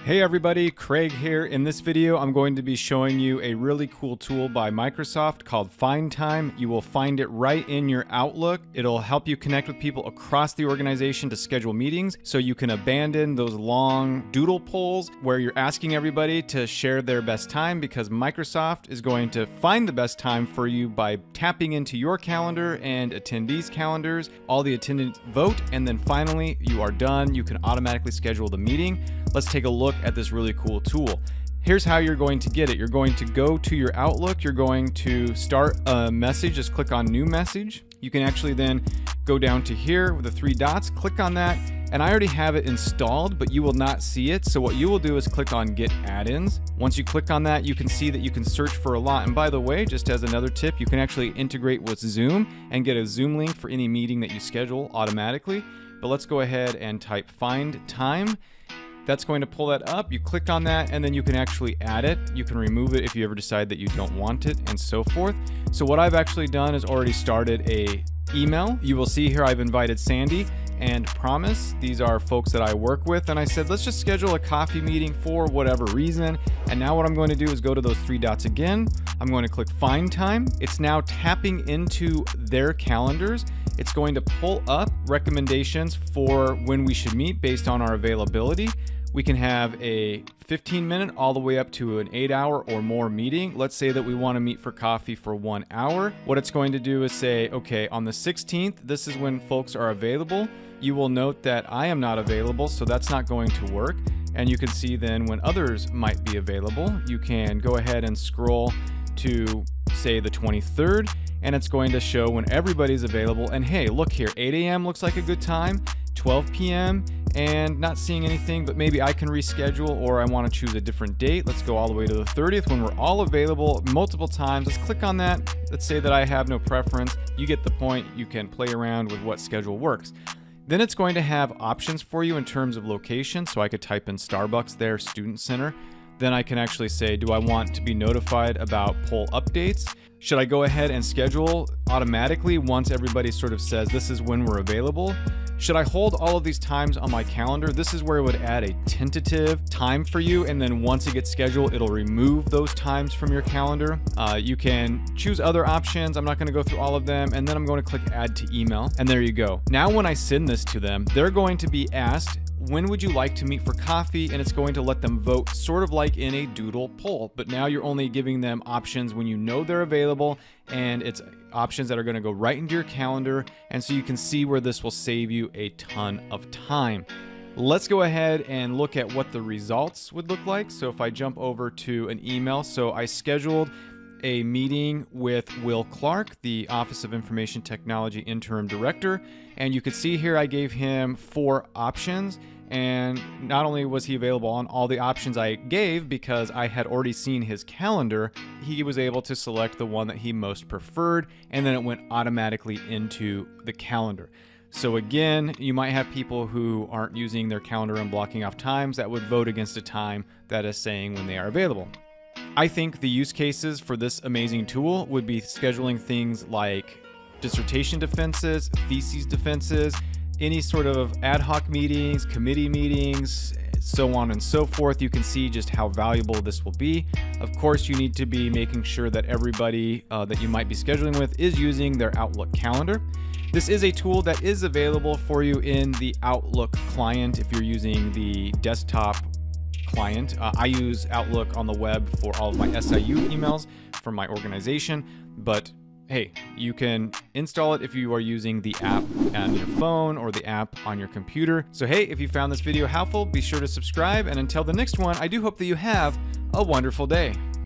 Hey everybody, Craig here. In this video, I'm going to be showing you a really cool tool by Microsoft called FindTime. You will find it right in your Outlook. It'll help you connect with people across the organization to schedule meetings so you can abandon those long Doodle Polls where you're asking everybody to share their best time, because Microsoft is going to find the best time for you by tapping into your calendar and attendees' calendars. All the attendants vote, and then finally you are done. You can automatically schedule the meeting. Let's take a look at this really cool tool. Here's how you're going to get it. You're going to go to your Outlook. You're going to start a message. Just click on New Message. You can actually then go down to here with the three dots, click on that, and I already have it installed, but you will not see it. So what you will do is click on Get Add-ins. Once you click on that, you can see that you can search for a lot. And by the way, just as another tip, you can actually integrate with Zoom and get a Zoom link for any meeting that you schedule automatically. But let's go ahead and type FindTime. That's going to pull that up. You click on that, and then you can actually add it. You can remove it if you ever decide that you don't want it, and so forth. So what I've actually done is already started a email. You will see here I've invited Sandy and Promise. These are folks that I work with, and I said let's just schedule a coffee meeting for whatever reason. And now what I'm going to do is go to those three dots again. I'm going to click Find Time. It's now tapping into their calendars. It's going to pull up recommendations for when we should meet based on our availability. We can have a 15-minute all the way up to an 8-hour or more meeting. Let's say that we want to meet for coffee for 1 hour. What it's going to do is say, okay, on the 16th, this is when folks are available. You will note that I am not available, so that's not going to work. And you can see then when others might be available. You can go ahead and scroll to, say, the 23rd, and it's going to show when everybody's available. And hey, look here, 8 a.m. looks like a good time, 12 p.m., and not seeing anything, but maybe I can reschedule, or I want to choose a different date. Let's go all the way to the 30th when we're all available multiple times. Let's click on that. Let's say that I have no preference. You get the point. You can play around with what schedule works. Then it's going to have options for you in terms of location. So I could type in Starbucks there, Student Center. Then I can actually say, do I want to be notified about poll updates? Should I go ahead and schedule automatically once everybody sort of says this is when we're available? Should I hold all of these times on my calendar? This is where it would add a tentative time for you, and then once it gets scheduled, it'll remove those times from your calendar. You can choose other options. I'm not going to go through all of them, and then I'm going to click Add to Email, and there you go. Now when I send this to them, they're going to be asked, when would you like to meet for coffee? And it's going to let them vote, sort of like in a Doodle poll. But now you're only giving them options when you know they're available, and it's options that are going to go right into your calendar. And so you can see where this will save you a ton of time. Let's go ahead and look at what the results would look like. So if I jump over to an email, so I scheduled a meeting with Will Clark, the Office of Information Technology Interim Director. And you can see here I gave him 4 options. And not only was he available on all the options I gave, because I had already seen his calendar, he was able to select the one that he most preferred, and then it went automatically into the calendar. So again, you might have people who aren't using their calendar and blocking off times that would vote against a time that is saying when they are available. I think the use cases for this amazing tool would be scheduling things like dissertation defenses, thesis defenses, any sort of ad hoc meetings, committee meetings, so on and so forth. You can see just how valuable this will be. Of course, you need to be making sure that everybody that you might be scheduling with is using their Outlook calendar. This is a tool that is available for you in the Outlook client if you're using the desktop client. I use Outlook on the web for all of my SIU emails for my organization, but hey, you can install it if you are using the app on your phone or the app on your computer. So hey, if you found this video helpful, be sure to subscribe, and until the next one, I do hope that you have a wonderful day.